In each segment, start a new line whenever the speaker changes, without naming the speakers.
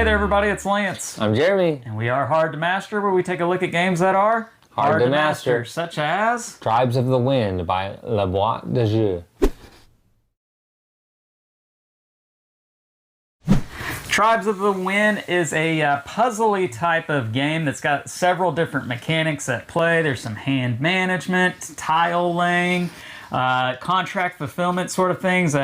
Hey there, everybody, it's Lance.
I'm Jeremy.
And we are Hard to Master, where we take a look at games that are
Hard to master,
such as
Tribes of the Wind by Boite De Jau.
Tribes of the Wind is a puzzly type of game that's got several different mechanics at play. There's some hand management, tile laying, contract fulfillment sort of things,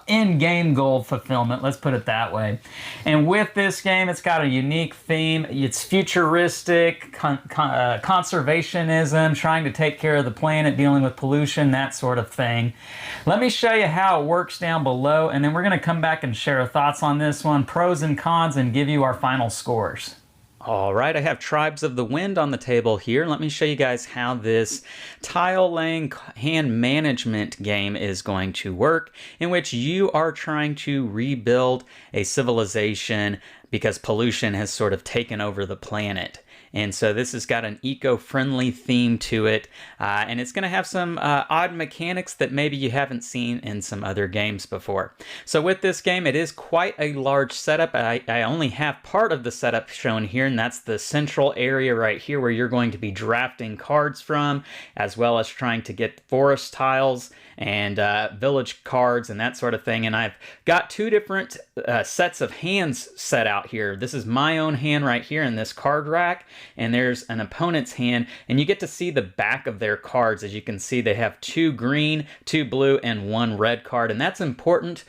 in-game goal fulfillment, let's put it that way. And with this game, it's got a unique theme. It's futuristic, conservationism, trying to take care of the planet, dealing with pollution, that sort of thing. Let me show you how it works down below, and then we're going to come back and share our thoughts on this one, pros and cons, and give you our final scores. All right, I have Tribes of the Wind on the table here. Let me show you guys how this tile laying hand management game is going to work, in which you are trying to rebuild a civilization because pollution has sort of taken over the planet. And so this has got an eco-friendly theme to it, and it's going to have some odd mechanics that maybe you haven't seen in some other games before. So with this game, it is quite a large setup. I only have part of the setup shown here, and that's the central area right here where you're going to be drafting cards from, as well as trying to get forest tiles and village cards and that sort of thing. And I've got two different sets of hands set out here. This is my own hand right here in this card rack, and there's an opponent's hand, and you get to see the back of their cards. As you can see, they have 2 green, 2 blue, and 1 red card, and that's important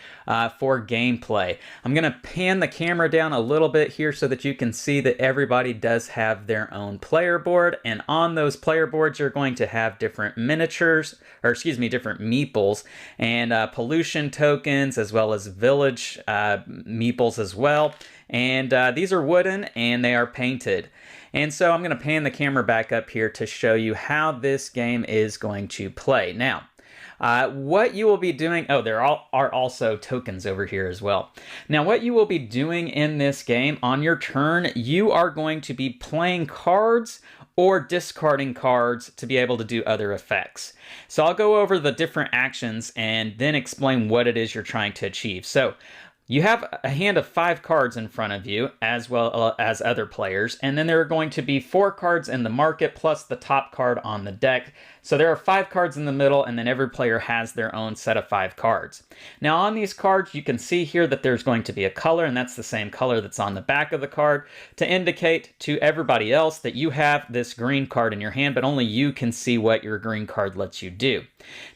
for gameplay. I'm going to pan the camera down a little bit here so that you can see that everybody does have their own player board, and on those player boards you're going to have different miniatures, or excuse me, different meeples, and pollution tokens, as well as village meeples as well. And these are wooden and they are painted. And so I'm going to pan the camera back up here to show you how this game is going to play. Now, what you will be doing, there are also tokens over here as well. Now, what you will be doing in this game on your turn, you are going to be playing cards or discarding cards to be able to do other effects. So I'll go over the different actions and then explain what it is you're trying to achieve. So you have a hand of 5 cards in front of you, as well as other players, and then there are going to be 4 cards in the market plus the top card on the deck. So there are 5 cards in the middle, and then every player has their own set of 5 cards. Now on these cards, you can see here that there's going to be a color, and that's the same color that's on the back of the card, to indicate to everybody else that you have this green card in your hand, but only you can see what your green card lets you do.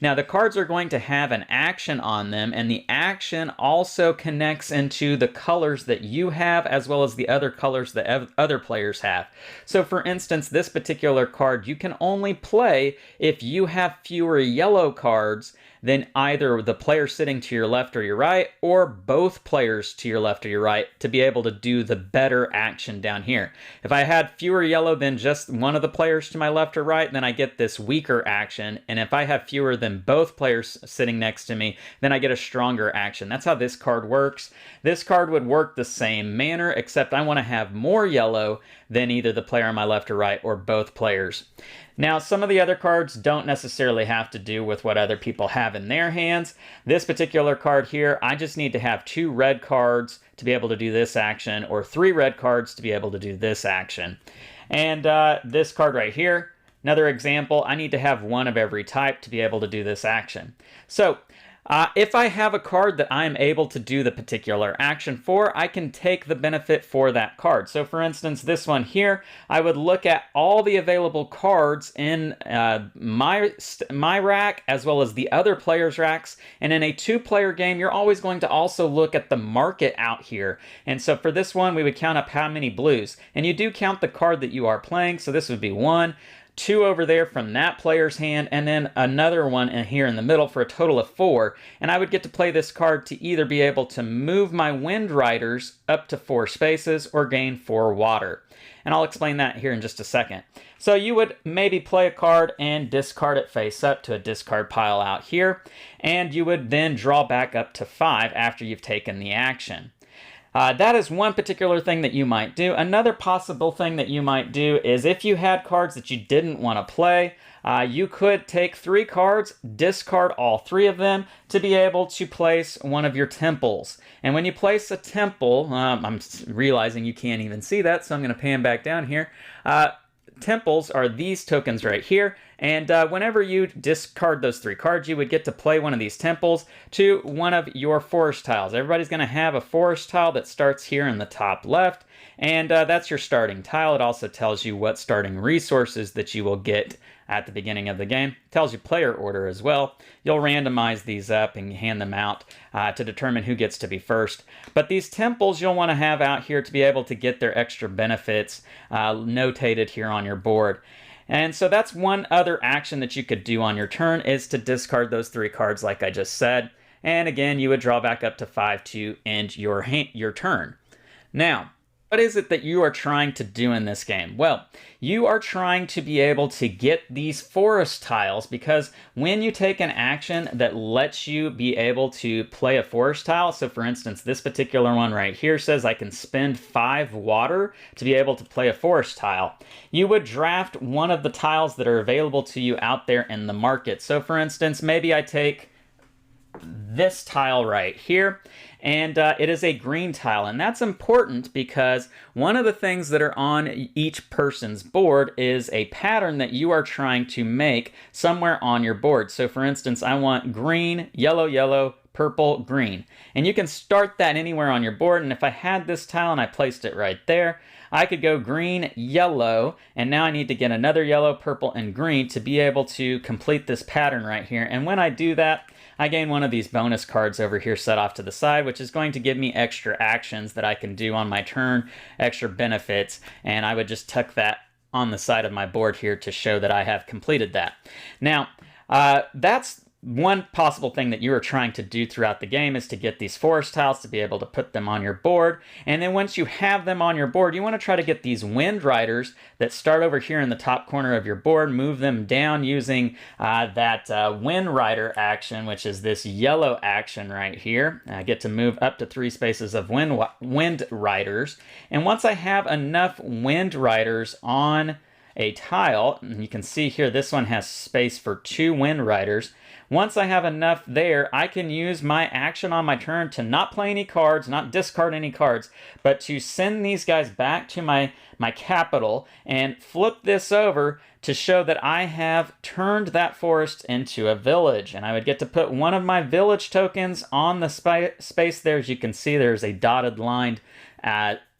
Now the cards are going to have an action on them, and the action also connects into the colors that you have, as well as the other colors that other players have. So for instance, this particular card you can only play if you have fewer yellow cards than either the player sitting to your left or your right, or both players to your left or your right, to be able to do the better action down here. If I had fewer yellow than just one of the players to my left or right, then I get this weaker action, and if I have fewer than both players sitting next to me, then I get a stronger action. That's how this card works. This card would work the same manner, except I want to have more yellow than either the player on my left or right, or both players. Now, some of the other cards don't necessarily have to do with what other people have in their hands. This particular card here, I just need to have 2 red cards to be able to do this action, or 3 red cards to be able to do this action. And this card right here, another example, I need to have 1 of every type to be able to do this action. So if I have a card that I'm able to do the particular action for, I can take the benefit for that card. So for instance, this one here, I would look at all the available cards in my rack, as well as the other players' racks. And in a 2-player game, you're always going to also look at the market out here. And so for this one, we would count up how many blues. And you do count the card that you are playing, so this would be 1, 2 over there from that player's hand, and then another one in here in the middle for a total of 4. And I would get to play this card to either be able to move my Wind Riders up to 4 spaces or gain 4 water. And I'll explain that here in just a second. So you would maybe play a card and discard it face up to a discard pile out here, and you would then draw back up to 5 after you've taken the action. That is one particular thing that you might do. Another possible thing that you might do is if you had cards that you didn't want to play, you could take 3 cards, discard all 3 of them to be able to place one of your temples. And when you place a temple, I'm realizing you can't even see that, so I'm going to pan back down here. Temples are these tokens right here, and whenever you discard those 3 cards, you would get to play one of these temples to one of your forest tiles. Everybody's going to have a forest tile that starts here in the top left, and that's your starting tile. It also tells you what starting resources that you will get at the beginning of the game. It tells you player order as well. You'll randomize these up and hand them out to determine who gets to be first. But these temples you'll want to have out here to be able to get their extra benefits notated here on your board. And so that's one other action that you could do on your turn, is to discard those 3 cards like I just said. And again, you would draw back up to 5 to end your turn. Now, what is it that you are trying to do in this game? Well, you are trying to be able to get these forest tiles, because when you take an action that lets you be able to play a forest tile, so for instance, this particular one right here says I can spend 5 water to be able to play a forest tile, you would draft one of the tiles that are available to you out there in the market. So for instance, maybe I take this tile right here, and it is a green tile, and that's important because one of the things that are on each person's board is a pattern that you are trying to make somewhere on your board. So for instance, I want green, yellow, yellow, purple, green, and you can start that anywhere on your board. And if I had this tile and I placed it right there, I could go green, yellow, and now I need to get another yellow, purple, and green to be able to complete this pattern right here. And when I do that, I gain one of these bonus cards over here set off to the side, which is going to give me extra actions that I can do on my turn, extra benefits, and I would just tuck that on the side of my board here to show that I have completed that. Now, that's one possible thing that you are trying to do throughout the game, is to get these forest tiles to be able to put them on your board. And then once you have them on your board, you want to try to get these wind riders that start over here in the top corner of your board, move them down using that wind rider action, which is this yellow action right here. I get to move up to 3 spaces of wind riders. And once I have enough wind riders on a tile, and you can see here this one has space for 2 wind riders. Once I have enough there, I can use my action on my turn to not play any cards, not discard any cards, but to send these guys back to my capital and flip this over to show that I have turned that forest into a village. And I would get to put one of my village tokens on the space there. As you can see, there's a dotted line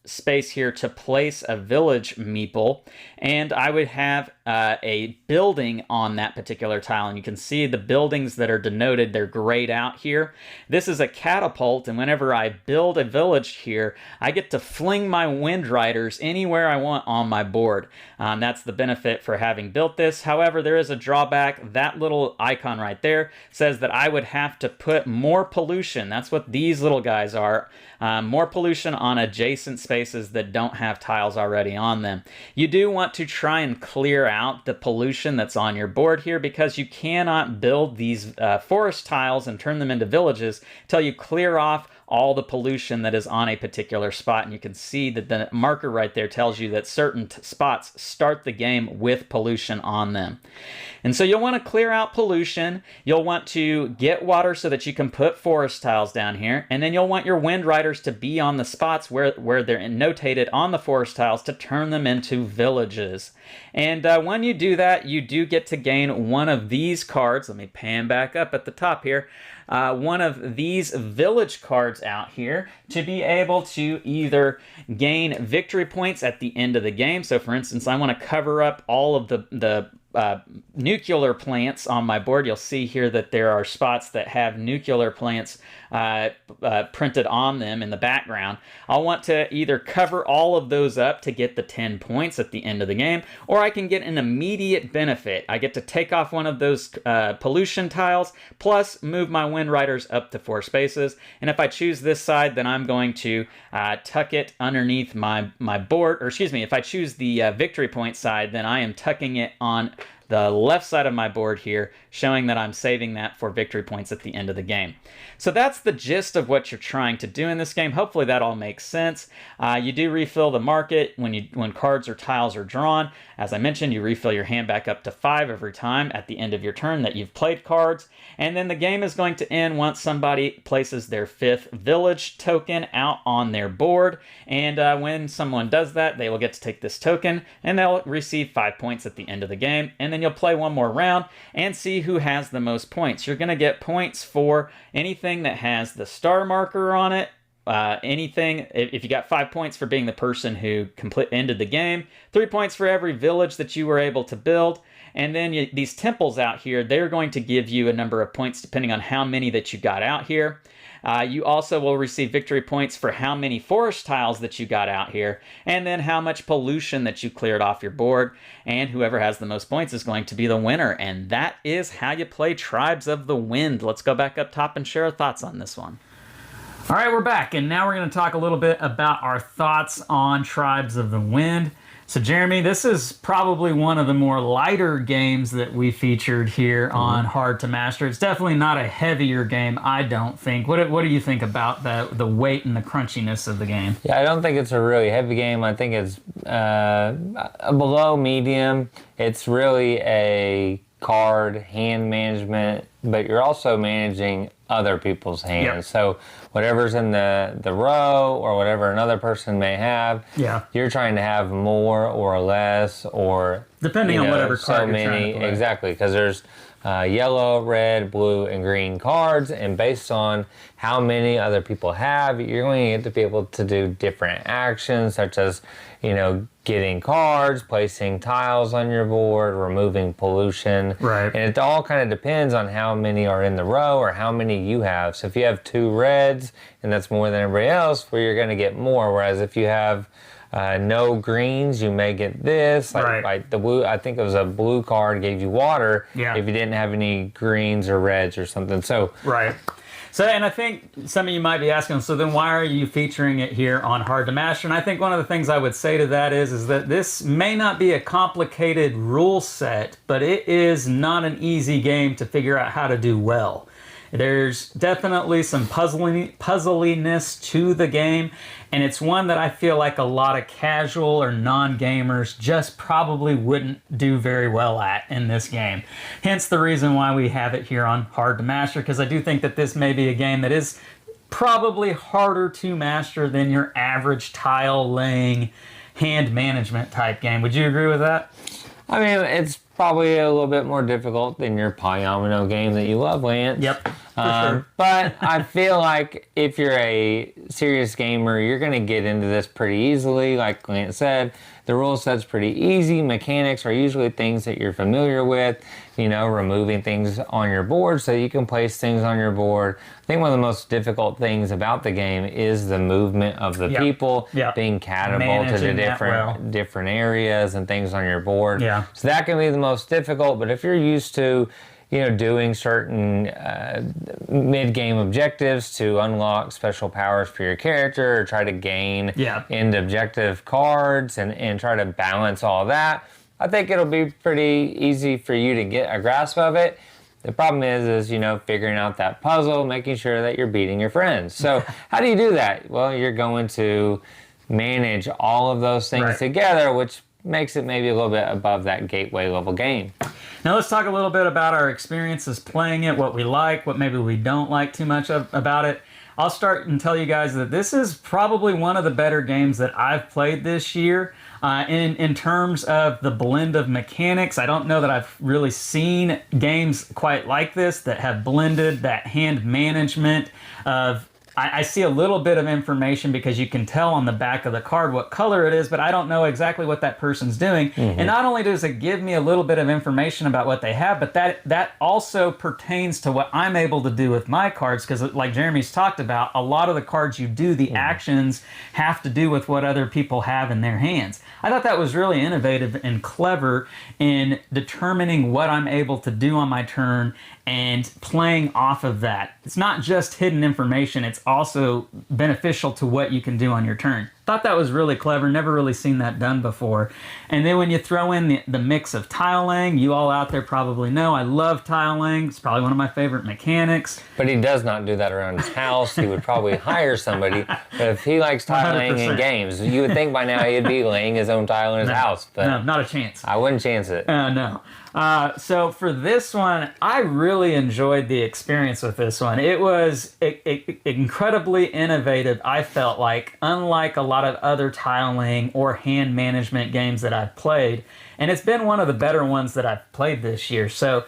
space here to place a village meeple, and I would have a building on that particular tile, and you can see the buildings that are denoted, they're grayed out here. This is a catapult, and whenever I build a village here, I get to fling my wind riders anywhere I want on my board. That's the benefit for having built this. However, there is a drawback. That little icon right there says that I would have to put more pollution. That's what these little guys are. More pollution on adjacent spaces that don't have tiles already on them. You do want to try and clear out the pollution that's on your board here, because you cannot build these forest tiles and turn them into villages until you clear off all the pollution that is on a particular spot. And you can see that the marker right there tells you that certain spots start the game with pollution on them. And so you'll want to clear out pollution. You'll want to get water so that you can put forest tiles down here. And then you'll want your wind riders to be on the spots where they're notated on the forest tiles to turn them into villages. And when you do that, you do get to gain one of these cards. Let me pan back up at the top here. One of these village cards out here to be able to either gain victory points at the end of the game. So for instance, I want to cover up all of the nuclear plants on my board. You'll see here that there are spots that have nuclear plants printed on them in the background. I'll want to either cover all of those up to get the 10 points at the end of the game, or I can get an immediate benefit. I get to take off one of those pollution tiles, plus move my wind riders up to 4 spaces. And if I choose this side, then I'm going to tuck it underneath my board, or excuse me, if I choose the victory point side, then I am tucking it on the left side of my board here, showing that I'm saving that for victory points at the end of the game. So that's the gist of what you're trying to do in this game. Hopefully that all makes sense. You do refill the market when cards or tiles are drawn. As I mentioned, you refill your hand back up to 5 every time at the end of your turn that you've played cards. And then the game is going to end once somebody places their 5th village token out on their board. And when someone does that, they will get to take this token and they'll receive 5 points at the end of the game. And then you'll play one more round and see who has the most points. You're going to get points for anything that has the star marker on it. Anything, if you got 5 points for being the person who ended the game, 3 points for every village that you were able to build, and then these temples out here, they're going to give you a number of points depending on how many that you got out here. You also will receive victory points for how many forest tiles that you got out here, and then how much pollution that you cleared off your board, and whoever has the most points is going to be the winner, and that is how you play Tribes of the Wind. Let's go back up top and share our thoughts on this one. All right, we're back, and now we're going to talk a little bit about our thoughts on Tribes of the Wind. So, Jeremy, this is probably one of the more lighter games that we featured here on Hard to Master. It's definitely not a heavier game, I don't think. What do you think about the weight and the crunchiness of the game?
Yeah, I don't think it's a really heavy game. I think it's below medium. It's really a card hand management, but you're also managing other people's hands.
Yep.
So whatever's in the row or whatever another person may have, you're trying to have more or less, or
depending on whatever card you're trying to play.
Exactly, because there's yellow, red, blue, and green cards, and based on how many other people have, you're going to get to be able to do different actions, such as, getting cards, placing tiles on your board, removing pollution.
Right.
And it all kind of depends on how many are in the row or how many you have. So if you have 2 reds, and that's more than everybody else, well, you're going to get more. Whereas if you have no greens, you may get this. Like the blue, I think it was a blue card gave you water if you didn't have any greens or reds or something. So
right. So, and I think some of you might be asking, so then why are you featuring it here on Hard to Master? And I think one of the things I would say to that is that this may not be a complicated rule set, but it is not an easy game to figure out how to do well. There's definitely some puzzliness to the game, and it's one that I feel like a lot of casual or non-gamers just probably wouldn't do very well at in this game. Hence the reason why we have it here on Hard to Master, because I do think that this may be a game that is probably harder to master than your average tile-laying, hand management type game. Would you agree with that?
I mean, it's probably a little bit more difficult than your polyomino game that you love, Lance.
Yep, for sure.
But I feel like if you're a serious gamer, you're going to get into this pretty easily. Like Lance said, the rule set's pretty easy. Mechanics are usually things that you're familiar with, removing things on your board so you can place things on your board. I think one of the most difficult things about the game is the movement of the people, being catapulted to different areas and things on your board.
Yeah.
So that can be the most difficult, but if you're used to doing certain mid-game objectives to unlock special powers for your character or try to gain end objective cards and try to balance all that, I think it'll be pretty easy for you to get a grasp of it. The problem is figuring out that puzzle, making sure that you're beating your friends. So how do you do that? Well, you're going to manage all of those things together, which makes it maybe a little bit above that gateway level game.
Now let's talk a little bit about our experiences playing it, what we like, what maybe we don't like too much about it. I'll start and tell you guys that this is probably one of the better games that I've played this year. In terms of the blend of mechanics, I don't know that I've really seen games quite like this that have blended that hand management of... I see a little bit of information because you can tell on the back of the card what color it is, but I don't know exactly what that person's doing. And not only does it give me a little bit of information about what they have, but that also pertains to what I'm able to do with my cards, because like Jeremy's talked about, a lot of the cards you do, the actions have to do with what other people have in their hands. I thought that was really innovative and clever in determining what I'm able to do on my turn and playing off of that. It's not just hidden information, it's also beneficial to what you can do on your turn. Thought that was really clever. Never really seen that done before. And then when you throw in the mix of tiling, you all out there probably know I love tiling. It's probably one of my favorite mechanics.
But he does not do that around his house. He would probably hire somebody. But if he likes tiling
100%.
in games, you would think by now he'd be laying his own tile in his house. But
no, not a chance.
I wouldn't chance it.
No. So for this one, I really enjoyed the experience with this one. It was incredibly innovative, I felt like, unlike a lot of other tiling or hand management games that I've played. And it's been one of the better ones that I've played this year. So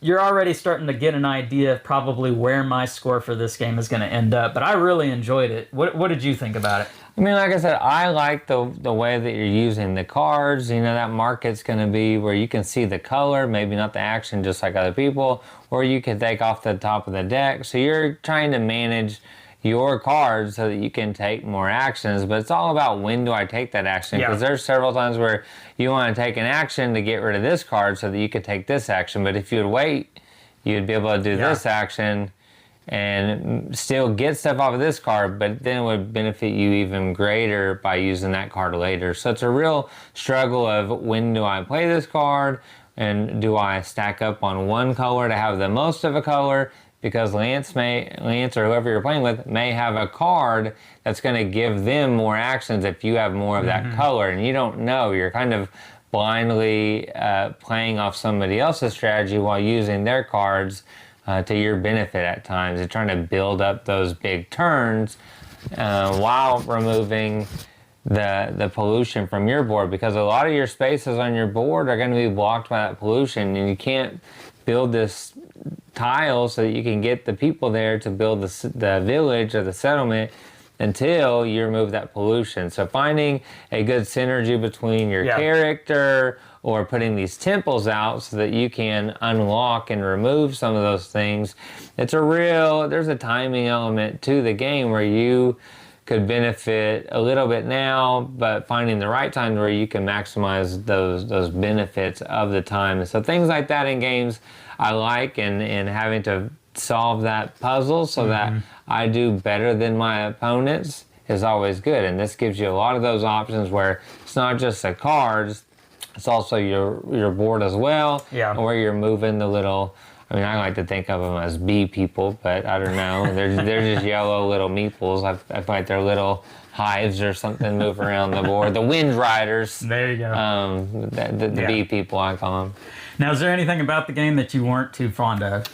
you're already starting to get an idea of probably where my score for this game is going to end up. But I really enjoyed it. What did you think about it?
I mean, like I said, I like the way that you're using the cards. You know, that market's going to be where you can see the color, maybe not the action just like other people, or you can take off the top of the deck. So you're trying to manage your cards so that you can take more actions, but it's all about when do I take that action, because there's several times where you want to take an action to get rid of this card so that you could take this action, but if you would wait, you'd be able to do this action and still get stuff off of this card, but then it would benefit you even greater by using that card later. So it's a real struggle of when do I play this card, and do I stack up on one color to have the most of a color, because Lance or whoever you're playing with may have a card that's going to give them more actions if you have more of that color, and you don't know. You're kind of blindly playing off somebody else's strategy while using their cards to your benefit at times, and trying to build up those big turns while removing the pollution from your board, because a lot of your spaces on your board are going to be blocked by that pollution, and you can't build this tile so that you can get the people there to build the village or the settlement until you remove that pollution. So finding a good synergy between your character or putting these temples out so that you can unlock and remove some of those things. There's a timing element to the game where you could benefit a little bit now, but finding the right time where you can maximize those benefits of the time. And so things like that in games I like, and having to solve that puzzle so that I do better than my opponents is always good. And this gives you a lot of those options where it's not just the cards, it's also your board as well, where you're moving the little, I mean, I like to think of them as bee people, but I don't know. They're just yellow little meeples. I feel like they're little hives or something move around the board. The wind riders.
There you go.
The bee people, I call them.
Now, is there anything about the game that you weren't too fond of?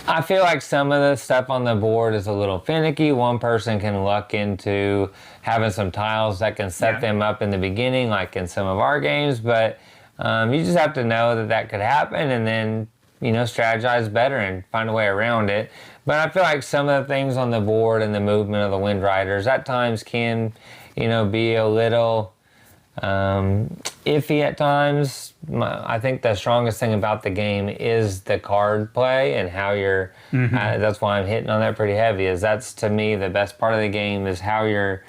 I feel like some of the stuff on the board is a little finicky. One person can luck into having some tiles that can set them up in the beginning, like in some of our games, but you just have to know that could happen, and then strategize better and find a way around it. But I feel like some of the things on the board and the movement of the Wind Riders at times can, be a little iffy at times. I think the strongest thing about the game is the card play and how you're, that's why I'm hitting on that pretty heavy, is that's to me the best part of the game, is how you're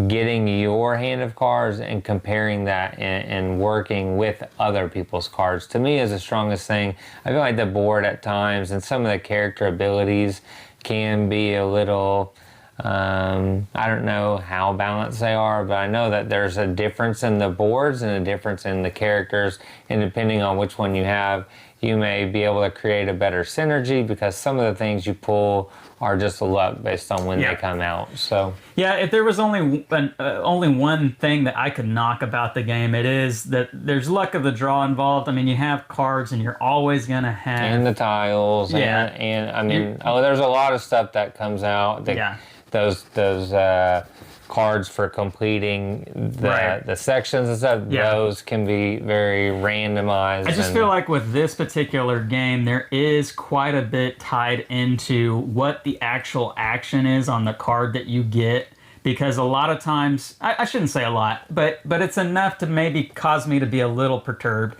getting your hand of cards and comparing that and working with other people's cards. To me is the strongest thing. I feel like the board at times and some of the character abilities can be a little, I don't know how balanced they are, but I know that there's a difference in the boards and a difference in the characters, and depending on which one you have, you may be able to create a better synergy, because some of the things you pull are just a luck based on when they come out. So
if there was only one thing that I could knock about the game, it is that there's luck of the draw involved. I mean, you have cards, and you're always gonna have,
and the tiles, and I mean, there's a lot of stuff that comes out. Those cards for completing the sections and stuff, those can be very randomized.
I just feel like with this particular game, there is quite a bit tied into what the actual action is on the card that you get, because a lot of times, I shouldn't say a lot, but it's enough to maybe cause me to be a little perturbed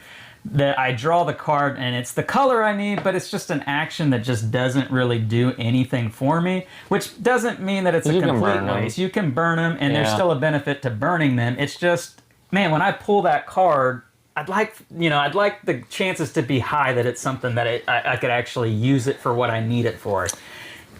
that I draw the card and it's the color I need, but it's just an action that just doesn't really do anything for me, which doesn't mean that it's a complete waste. You can burn them, and there's still a benefit to burning them. It's just, man, when I pull that card, I'd like the chances to be high that it's something that I could actually use it for what I need it for.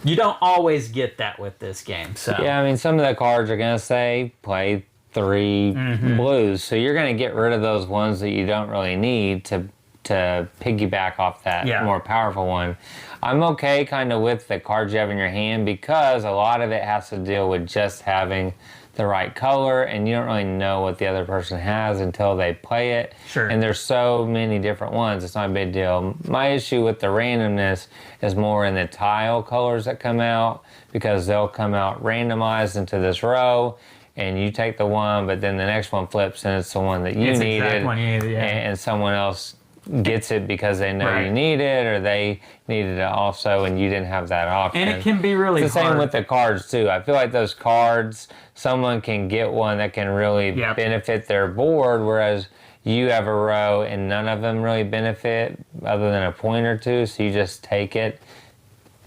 you don't always get that with this game. So
yeah, I mean, some of the cards are going to say play 3 blues, so you're going to get rid of those ones that you don't really need to piggyback off that more powerful one. I'm okay kind of with the cards you have in your hand because a lot of it has to deal with just having the right color, and you don't really know what the other person has until they play it.
Sure.
And there's so many different ones, it's not a big deal. My issue with the randomness is more in the tile colors that come out, because they'll come out randomized into this row, and you take the one, but then the next one flips and it's the one that you
it's
needed,
the exact one you needed, yeah.
and someone else gets it because they know you need it, or they needed it also and you didn't have that option.
And it can be really
it's the
hard.
same with the cards too. I feel like those cards, someone can get one that can really benefit their board, whereas you have a row and none of them really benefit other than a point or two, so you just take it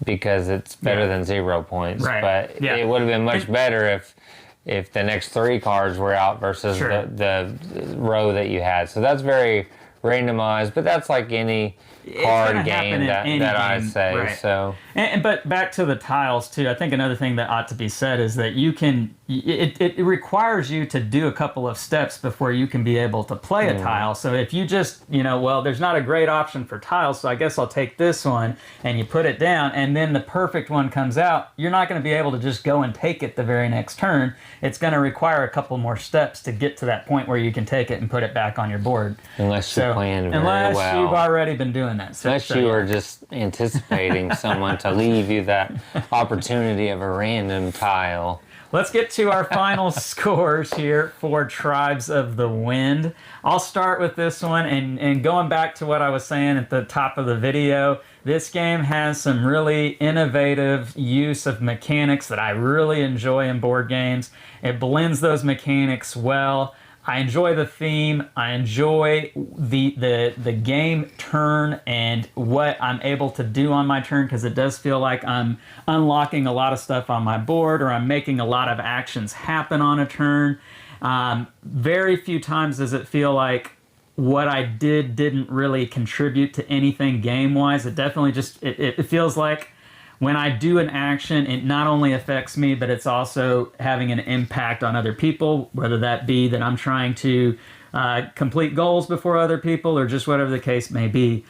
because it's better than 0 points.
Right.
But it would have been much better if the next 3 cards were out versus the row that you had. So that's very randomized, but that's like any card game that I say.
Right.
So,
but back to the tiles too. I think another thing that ought to be said is that you can. It requires you to do a couple of steps before you can be able to play a tile. So if you just, well, there's not a great option for tiles, so I guess I'll take this one, and you put it down, and then the perfect one comes out, you're not going to be able to just go and take it the very next turn. It's going to require a couple more steps to get to that point where you can take it and put it back on your board.
Unless you planned very well.
Unless you've already been doing that. So,
unless you are just anticipating someone to leave you that opportunity of a random tile.
Let's get to our final scores here for Tribes of the Wind. I'll start with this one, and going back to what I was saying at the top of the video, this game has some really innovative use of mechanics that I really enjoy in board games. It blends those mechanics well. I enjoy the theme. I enjoy the game turn and what I'm able to do on my turn, because it does feel like I'm unlocking a lot of stuff on my board, or I'm making a lot of actions happen on a turn. Very few times does it feel like what I didn't really contribute to anything game-wise. It definitely just, it feels like when I do an action, it not only affects me, but it's also having an impact on other people, whether that be that I'm trying to complete goals before other people, or just whatever the case may be.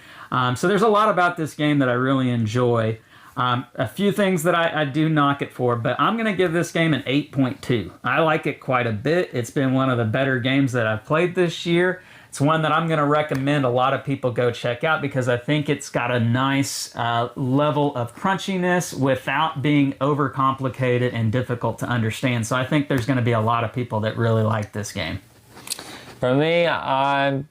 So there's a lot about this game that I really enjoy. A few things that I do knock it for, but I'm going to give this game an 8.2. I like it quite a bit. It's been one of the better games that I've played this year. It's one that I'm going to recommend a lot of people go check out, because I think it's got a nice level of crunchiness without being overcomplicated and difficult to understand. So I think there's going to be a lot of people that really like this game.
For me, I've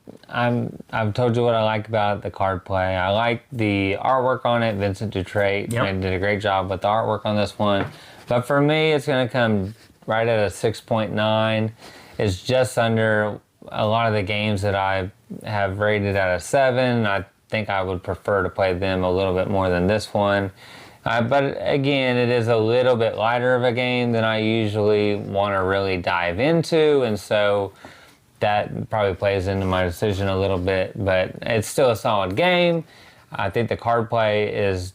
told you what I like about the card play. I like the artwork on it. Vincent Dutrait did a great job with the artwork on this one. But for me, it's going to come right at a 6.9. It's just under a lot of the games that I have rated at a 7. I think I would prefer to play them a little bit more than this one. But again, it is a little bit lighter of a game than I usually want to really dive into, and so that probably plays into my decision a little bit, but it's still a solid game. I think the card play is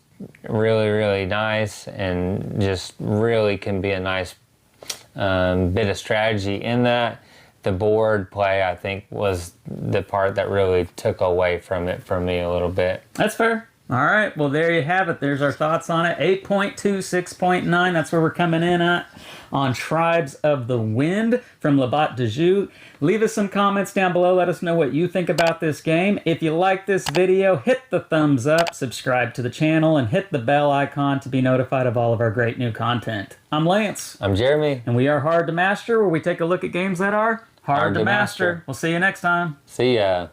really, really nice, and just really can be a nice bit of strategy in that. The board play, I think, was the part that really took away from it for me a little bit.
That's fair. All right, well, there you have it. There's our thoughts on it. 8.2, 6.9, that's where we're coming in at on Tribes of the Wind from Boite De Jau. Leave us some comments down below. Let us know what you think about this game. If you like this video, hit the thumbs up, subscribe to the channel, and hit the bell icon to be notified of all of our great new content. I'm Lance.
I'm Jeremy.
And we are Hard to Master, where we take a look at games that are hard to master. We'll see you next time.
See ya.